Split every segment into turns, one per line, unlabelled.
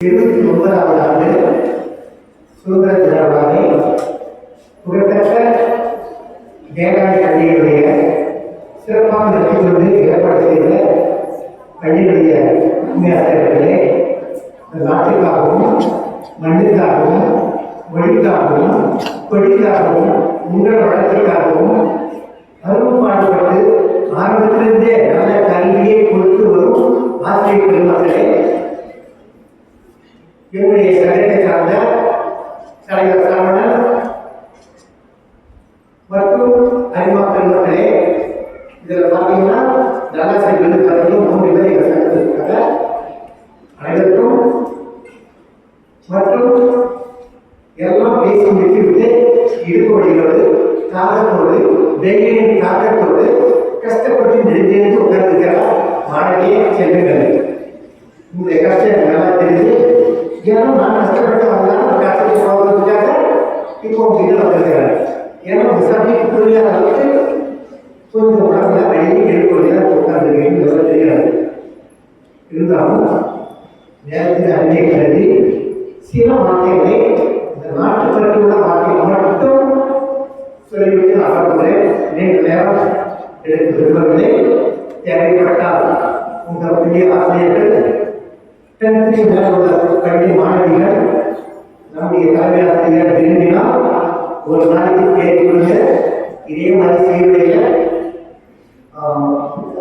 79வது ஆண்டு சுதந்திர தின விழாவை புகழ்பெற்ற வேளாண் கல்வியுடைய சிறப்பாக நடத்தி கொண்டு ஏற்பாடு செய்த பள்ளியுடைய உண்மையாளர்களே, நாட்டுக்காகவும் மண்ணுக்காகவும் மொழிக்காகவும் கொடிக்காகவும் உங்கள் வளர்ச்சிக்காகவும் அரும்பாடுபட்டு ஆரம்பத்திலிருந்தே நல்ல கல்வியை கொடுத்து வரும் ஆசிரியர் பெருமக்களே, என்னுடைய சங்கத்தை சார்ந்த தலைவர் சரவணன் மற்றும் அறிமுக பெருமக்களே, இதில் பார்த்தீங்கன்னா தாதாசாஹிப் விருது 3 பேர் எங்கள் சங்கத்தில் இருக்காங்க. அனைவருக்கும் மற்றும் எல்லாம் பேசி முடித்துவிட்டு இடுப்பு வழியோடு காலத்தோடு வெயிலின் தாக்கத்தோடு கஷ்டப்பட்டு நெருங்கி உட்கார்ந்துக்கிறார் மாணவியே செல்லுங்கள். இந்த கஷ்டம் எனக்கு நல்லா தெரியுது. ஏன்னா நான் கஷ்டப்பட்டு வந்தாலும் கஷ்டத்தை போகிறதுக்காக இப்போ உங்ககிட்ட வந்திருக்கிறேன். ஏன்னா ஒரு சப்ஜெக்ட் புரியாத அளவுக்கு கொஞ்சம் உடம்புல அழகி எடுப்படியாக உட்கார்ந்துருக்கீங்க தெரியாது. இருந்தாலும் நேரத்தில் அன்னை கருதி சில வார்த்தைகளை இந்த நாட்டுப்பற்று உள்ள வார்த்தைகளை மட்டும் சொல்லிவிட்டு அகர்வுகிறேன். நீங்கள் நேரம் எடுத்து விரும்பவில்லை. தேவைப்பட்டால் உங்கள் புதிய ஆசிரியர்கள் 10th மேல் உள்ள பள்ளி மாணவிகள் நம்முடைய தலைமை ஆசிரியர் விரும்பினால் ஒரு நாளைக்கு தேர்வுள்ள இதே மாதிரி செய்வதைய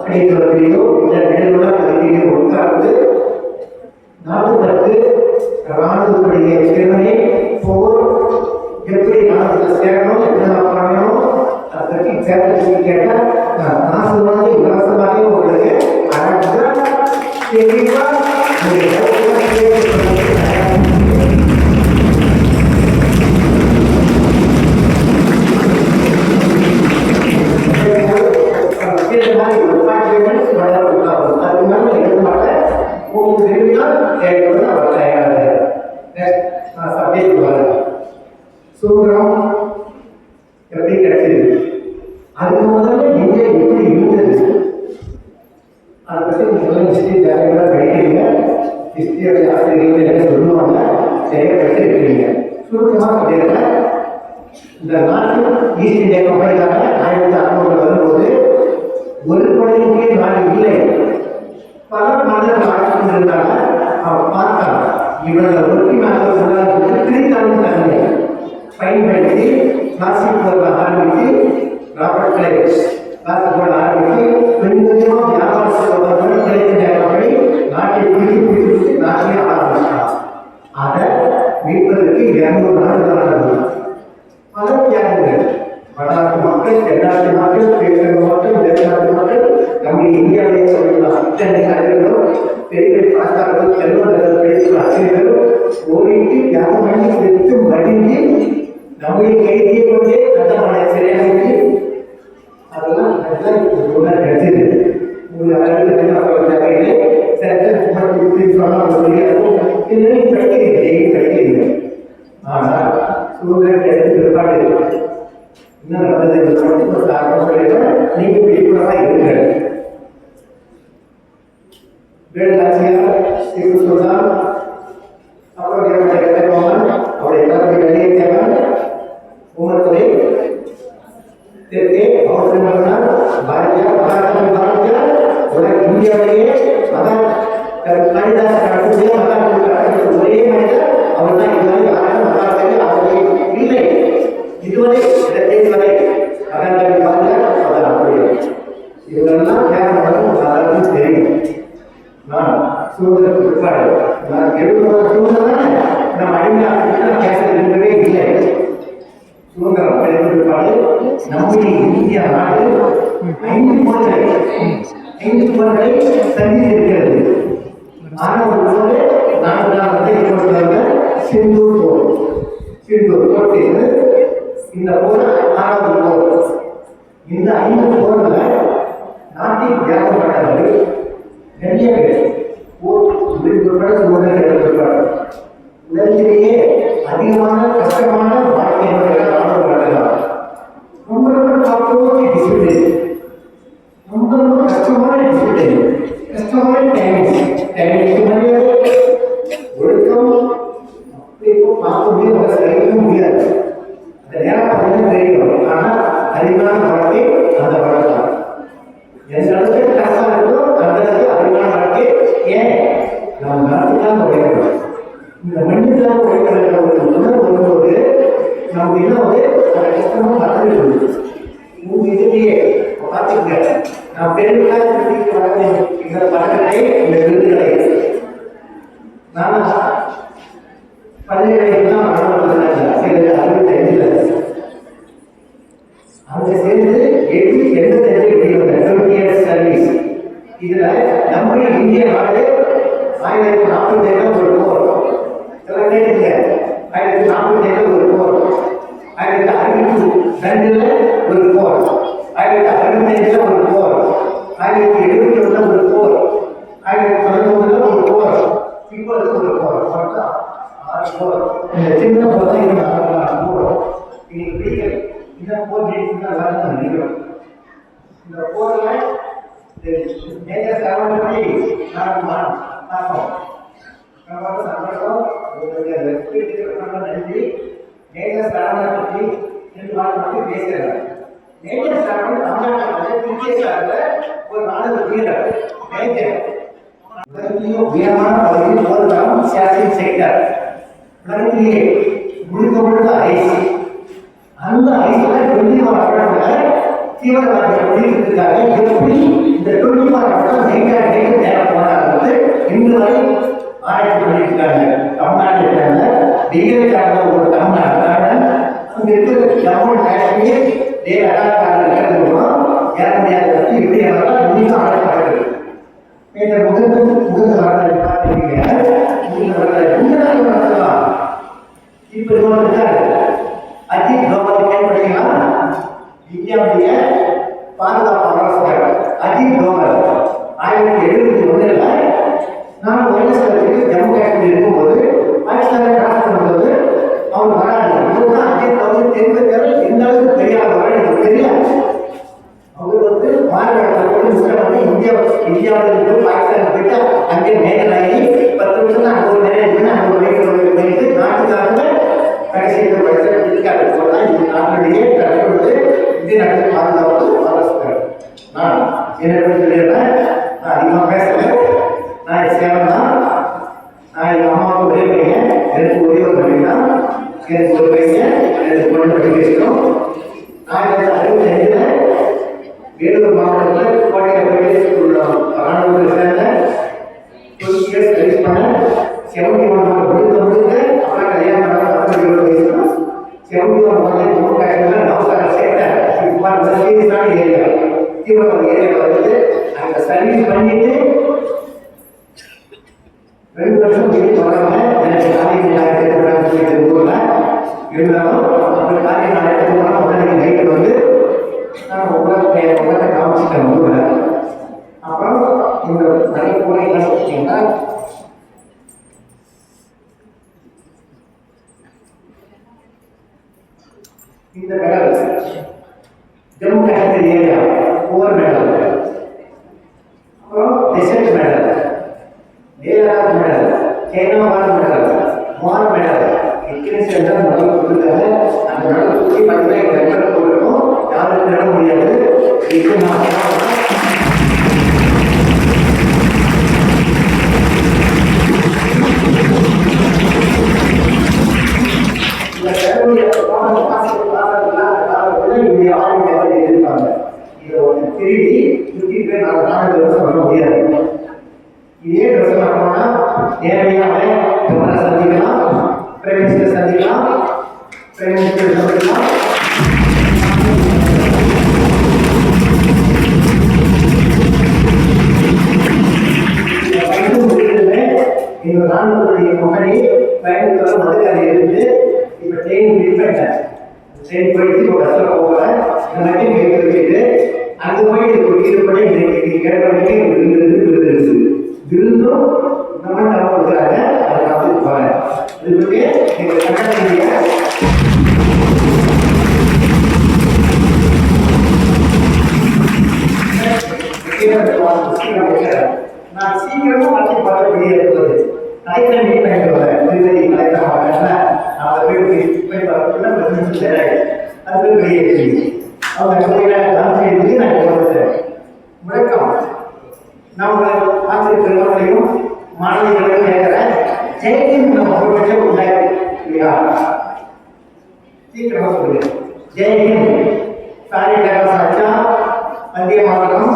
அனைத்துறையிலோ இல்லை நிழலுள்ள பகுதியிலோ உட்கார்ந்து நாட்டுப்பற்று ராணுவத்துடைய திறமையை போர் எப்படி ராணுவத்தில் சேரணும், எப்படி பண்ணணும், அதை பற்றி சேர்த்து கேட்டால் நான் சொல்லுவாங்க இலவசமாகவே உங்களுக்கு அழகாக தெளிவாக சுதந்திரம் எப்படி கிடைச்சது, அதுக்கு முதல்ல இந்தியா எப்படி இருந்தது, அதை பற்றி முதல்ல ஹிஸ்டரி தேவையாக படிக்கிறீங்க. ஹிஸ்டரியோட ஆசிரியர்கள் என்ன சொல்லுவாங்க சரியாக படிச்சிருக்கிறீங்க. சுருக்கமாக சொல்லியிருக்கேன். இந்த நாட்டு ஈஸ்ட் இந்தியா கம்பெனிக்காக 1600 வரும்போது ஒரு படையின் நாடு இல்லை, பல நாடுகள் ஆட்சி கொண்டிருந்தாங்க. அவங்க பார்த்தாங்க இவரோட ஒட்டி நாட்கள் திரித்தாலும் தன்மை பயன்படுத்தி கிளாசிக் போர்ல ஆரம்பித்து ராபர்ட் கிளைவ்ஸ் கிளாசிக் போர்ல ஆரம்பித்து கொஞ்சமாக வியாபார கிடைக்கப்படி நாட்டை பிடித்து நாட்டையே ஆரம்பிச்சார். அதை மீட்பதற்கு 200 நாடுகள் ஆனது. பல தியாகங்கள் வடநாட்டு மக்கள், தென்னாட்டு மக்கள், கிழக்கு மக்கள், தென்னாட்டு மக்கள், நம்முடைய இந்தியாவிலே சொல்லலாம் அத்தனை நாடுகளும் பெரிய பணக்காரர்கள், செல்வந்தர்கள், படித்த ஆசிரியர்கள் ஓடிட்டு தியாகம் பண்ணி செத்து மடிந்து நம்முடைய கைதியை கொண்டே கட்டமான சிறையாகி அதெல்லாம் கிடைச்சது. கிடைக்கிறீங்க. ஆனால் சூழல் கிடைத்து பிற்பாடு இன்னும் நடந்தது நீங்க விழிப்புணர்வாக இருங்கள். வேலுநாச்சியார் சொன்னால் அப்புறம் அவருடைய தலைமை வெளியேற்றவன் உமர்துறை தெற்கே அவசரமானால் பாரதியா பாரதியா உலக இந்தியாவிலேயே மதம் காளிதாச கடக்கூடிய மதம் ஒரே மனிதர் அவர் தான் இதுவரை யாரும் மதாக்கள் அவர்களே இல்லை. இதுவரை இடத்தை வரை மதங்களை பாருங்க அவர் அப்படியே இவரெல்லாம் தியாகம் எல்லாருக்கும் தெரியும். நான் சுதந்திரத்துக்கு பிற்பாடு நான் 70 சூழ்நிலை நம்ம அடிமையாக பேசுறதுன்றவே இல்லை. சுதந்திரம் கிடைத்த பிற்பாடு நம்முடைய இந்தியா நாடு 5 போர்களை சந்தித்திருக்கிறது. ஆனால் ஒரு போது சிந்தூர் போர், சிந்தூர் போட்டி இந்த போர் 6வது போர். இந்த 5 போர்ல நாட்டில் தியாகம் பண்ணவர்கள் நிறைய பேர் உலகிலேயே அதிகமான கஷ்டமான வாழ்க்கை ரொம்ப ரொம்ப டிசிப்ளின், ரொம்ப ரொம்ப கஷ்டமான டிசிப்ளின், கஷ்டமான டைமிங் மரியாதை ஒழுக்கம் இந்த விருதுகளை நான் பள்ளிகளுக்கெல்லாம் அங்க சேர்ந்து 885 சர்வீஸ். இதுல நம்முடைய இந்திய நாடு 1047 ஒரு போர், 1047 ஒரு போர், 1062 ஒரு போர், 1065 ஒரு போர், 1071 ஒரு போர், 1019 ஒரு போர், இப்பொழுது ஒரு போர். இந்த சின்ன போர் தான் இது போர். இன்னைக்கு பிடிக்கல இந்த போர் நினைக்கிறோம். இந்த போர்ல மேஜர் சரவணன் பற்றி நான் பார்ப்போம். நன்றி. மேஜர் சரவணன் பற்றி 2 வாரம் பேசுகிறார். மேஜர் சரவணன் தமிழ்நாட்டில் திருச்சியில் ஒரு நாடக வீரர், மேஜர் உயரமான பகுதியில் போர்க்களம் சேசிங் செக்டர் உலகத்திலேயே முழுக்க முழுக்க ஐஸ். அந்த ஐஸ்ல 24 ஆட்டங்களை தீவிரவாதிகள் முடிக்கிறதுக்காக எப்படி இந்த 24 ஆட்டத்தை மெயின்டைன் நேரம் போனாங்க இன்று வரை ஆராய்ச்சி பண்ணியிருக்காங்க. தமிழ்நாட்டில் டிகிரி சார்ந்த ஒரு தமிழ்நாடு அங்க இருக்கிற ஜம்மு காஷ்மீர் லடாக் ஏற முடியாத இப்படி இன்னும் ஆராய்ச்சி இந்த முகத்து வரலாறு பார்த்துருக்கீங்க. நடத்தலாம். இப்ப அஜித் டோவல் கேள்விப்பட்டீங்களா? இந்தியாவுடைய பாதுகாப்பு ஆலோசகர் அஜித் டோவல் 1071 நான் வைரஸ்க்கு ஜம்மு காஷ்மீர் இருக்கும்போது பாகிஸ்தானை கிராஸ் பண்ணும்போது அவங்க வராது. அஜித் டோவல் தெரிஞ்ச எந்த அளவுக்கு தெரியாத வர எனக்கு தெரியாது. அவர் மாநிலத்தில் இந்தியாவில் பாகிஸ்தான் போயிட்டு அங்கே மேலாகி 10 வருஷம் அங்கே ஒரு நேரம் அங்கே வைத்து நாட்டுக்காக கடைசியில் இருக்காரு. இது நாட்டுடைய கட்டுறது இந்திய நாட்டு பாதுகாப்பு ஆலோசகர். நான் என்ன சொல்லிடுறேன், நான் அதிகமாக பேசுறேன். நான் சேலம் தான். நான் எங்கள் அம்மாவுக்கு ஒரே பையன், எனக்கு ஒரே ஒரு பையன் தான். எனக்கு ஒரு பையன், எனக்கு பொண்ணு பற்றி பேசணும். 1965 வேலூர் மாவட்டத்தில் கோட்டையில் ராணுவத்தில் சேர்ந்த 20 இயர்ஸ் சர்வீஸ் பண்ண 71 முழுக்க அப்புறம் கல்யாணம் பண்ண 20 வயசுனா 71 ஜம்மு காஷ்மீரில் நவசார செக்டர் சீரியஸான ஏரியா தீவிரவாத ஏரியாவில் வந்து அங்கே சர்வீஸ் பண்ணிட்டு 2 வருஷம் வீட்டு வராம எனக்கு காலேஜ் ஊரில் இருந்தாலும் அப்படி காலேஜ் நாளைக்கு உடனே நைட்டு வந்து நான் உலகத்தை காமிச்சிட்டேன் ஊரில். அப்புறம் இந்த நிறைய கூட என்ன சொல்லிட்டீங்கன்னா இந்த medal Jammu Kashmir area over medal, அப்புறம் டெசர்ட் மெடல், லேலடாக் மெடல், சைனாவால் மெடல், மார் மெடல், எக்ஸ்பீரியன்ஸ் மெடல் கொடுத்தாங்க. அந்த மெடல் சுற்றி பார்த்தீங்கன்னா எங்கள் மெடல் போட்டுருக்கோம். யாரும் நட முடியாது. திருடி சுற்றி போய் நான் சொல்ல முடியாது. இதே ட்ரெஸ் போனா நேரடியாக சந்திக்கலாம், பிரைம் மினிஸ்டர் சந்திக்கலாம், பிரைம் மினிஸ்டர் சந்திக்கலாம். எங்கள் ராணுவத்துடைய மகனை பயணத்தில் மதுக்காரி இருந்து இப்போ ட்ரெயின் டிஃபெண்ட் ட்ரெயின் போயிட்டு இப்போ பஸ்ஸில் போகல எல்லாத்தையும் கேட்டு அங்கே போய் ஈடுபட இன்னைக்கு கேட்டவனுக்கு விருந்து இருக்குது. விருந்தும் நம்ம தவறு கொடுக்குறாங்க. அதை காத்துட்டு போகிறேன். இதுக்கு எங்கள் சட்டத்தினுடைய நான் சீக்கிரமா மாற்றி பார்க்க வெளியே இருக்கிறது கலைக்கிற மீட் பண்ணிட்டு வரேன். கலைக்கிற அதை போய் பார்க்கணும்னா 10 நிமிஷம் தேவை. அது வெளியே இருக்குது. அவங்க டான்ஸ் எடுத்து நான் கொடுத்தேன். முழக்கம் நான் உங்களை ஆசிரியர் பெருமக்களையும் மாணவிகளையும் கேட்கிறேன். ஜெயஹிந்த் நம்ம ஒரு இல்லையா? சீக்கிரமா சொல்லுங்க. ஜெயஹிந்த் சாரி சாச்சா வந்திய மாவட்டம்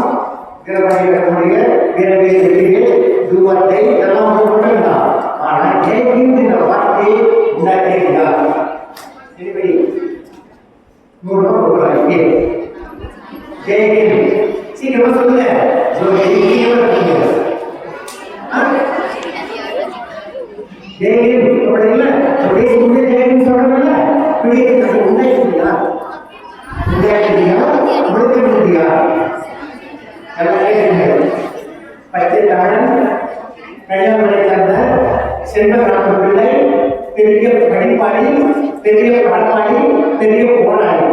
வீரபாண்டிய வீரவேல் ஜெயகின் அப்படி இல்லை பேசிக்கிட்டே ஜெயகின் சொல்றதில்ல பிடிக்க நம்ம உண்டாக்கிட்டியா முடிக்கா பச்சை தமிழன் கன்னியாகுமரி சேர்ந்த செல்வராம பிள்ளை பெரிய படிப்பாளி பெரிய படப்பாளி பெரிய போராளி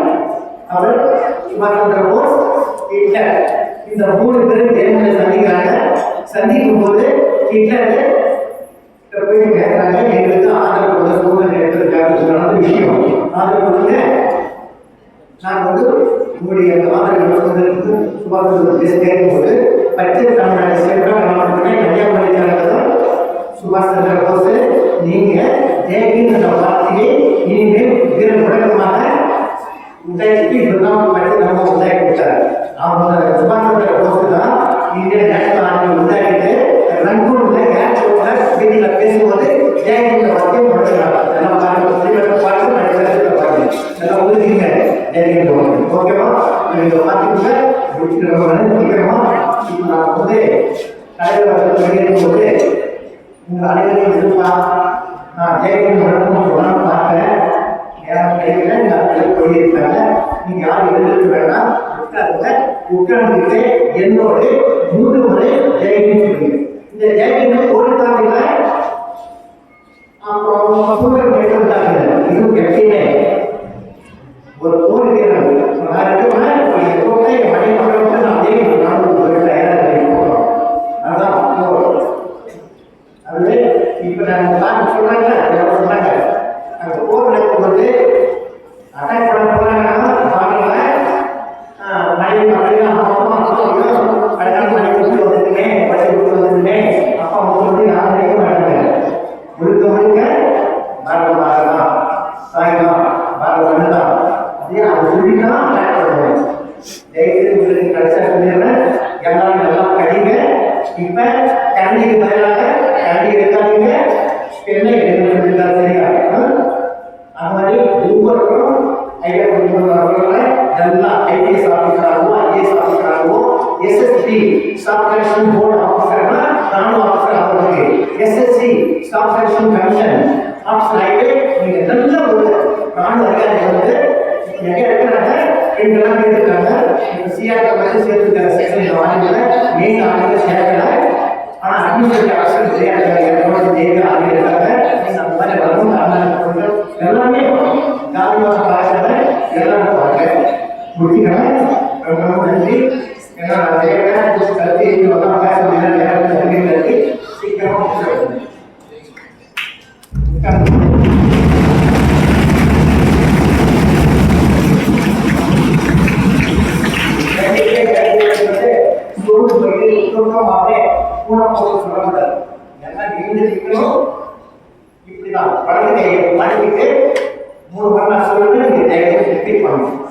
அவர் சுபாஷ் சந்திர போஸ் ஹிட்லர் இந்த 3 பேரும் ஜெர்மனியை சந்திக்கிறாங்க. சந்திக்கும் போது ஹிட்லர் போய் கேட்கிறாங்க எங்களுக்கு ஆதரவு கொடுத்த சூழ்நிலை எடுத்திருக்காரு நடந்த விஷயம் ஆதரவு கொடுங்க நான் உங்களுடைய ஆதரவு கொடுத்ததற்கு சுபாஷ் சந்திர போஸ் கேட்கும்போது பச்சை தமிழ்நாடு செல்வராம கன்னியாகுமரி சேர்ந்ததான் சுபாஷ் சந்திர போஸ் நீங்க ஜெயகின் என்ற வார்த்தையை இனிமேல் வீர முழக்கமாக உண்டாக்கி இப்படிதான் பற்றி நம்ம உண்டாக்கி விட்டார். அவங்க சுபாஷ் சந்திர போஸ் தான் இந்தியன் நேஷனல் ஆர்மி உண்டாக்கிட்டு ரங்கூன்ல ஏர்போர்ட்ல மீட்டிங்ல பேசும்போது ஜெயகின் வார்த்தையை முழக்கிறாங்க. எல்லாம் பாருங்க பாருங்க எல்லாம் உறுதிங்க ஜெயகின் ஓகேவா நீங்க பார்த்துக்கோங்க முக்கியமா இப்போ நான் தலைவர் வெளியேறும் போது உங்கள் அனைவரையும் இருப்பா நான் ஜெயகின் முழக்கம் சொல்லணும்னு பார்த்தேன். யாரும் கிடைக்கல நீங்கள் சொல்லியிருக்காங்க. நீங்கள் யாரும் எழுதிட்டு வேண்டாம் உட்காருங்க. உட்கார்ந்துட்டு என்னோடு 3 முறை ஜெயகின் சொல்லுங்க. இந்த ஜெயகின் ஒரு தாண்டில அப்புறம் சூழல் கேட்டுட்டாங்க. இதுவும் எப்பயுமே ஒரு கோரிக்கை எப்பவுமே மணி மக்களுக்கு நான் அதே அதான் அது இப்போ நாங்கள் சொன்னாங்க சொன்னாங்க அந்த போர் நடக்கும்போது அட்டாக் பண்ண போனாங்கன்னா பாருங்க மழை மழைதான் அடுத்த மழை கொடுத்து வந்துருமே பச்சை கொடுத்து வந்துருமே அப்பா வந்து நான் நினைக்க மாட்டாங்க முழுக்க முழுக்க பாரத பாரதம் சாயங்காலம் பாரத மண்ணுதான் அதே அது சொல்லிதான் அட்டாக் பண்ணுவோம். ஜெயித்து உங்களுக்கு கடைசியாக சொல்லிடுறேன் எல்லாரும் நல்லா படிங்க. இப்ப கரண்டிக்கு பதிலாக கரண்டி எடுக்காதீங்க என்ன எடுக்க சரியா அது மாதிரி ஒவ்வொருவரும் ஐடியா கொடுக்கிறவர்களை நல்லா ஐபிஎஸ் ஆஃபீஸராகவோ ஐஏஎஸ் ஆஃபீஸராகவோ எஸ்எஸ்பி ஸ்டாஃப் செலக்ஷன் போர்டு ஆஃபீஸர்னா நானும் ஆஃபீஸர் ஆகிறதுக்கு SSC staff selection commission officer ஆகிட்டு நீங்க நல்ல ஒரு நானும் அதிகாரி நிறைய இருக்கிறாங்க 2 நாள் இருக்காங்க. இப்போ சிஆர் கமிஷன் சேர்த்துருக்காங்க செக்ஷன் வாங்கிக்கல மெயின் ஆஃபீஸர் சேர்க்கல ஆனால் அட்மினிஸ்ட்ரேட்டிவ் ஆஃபீஸர் ஜெயிக்க ஆகியிருக்காங்க. அந்த மாதிரி வரணும் எல்லாமே காரணமாக பார்க்கறத எல்லாமே பார்க்க முடிக்கிறேன். ரொம்ப நன்றி. ஏன்னா கருத்து எல்லாம் பேசுறது சீக்கிரமாக இப்படிதான் வலது கையை மடக்கிட்டு 3 முறை சொல்லிட்டு நீங்க ரிப்பீட் பண்ணணும்.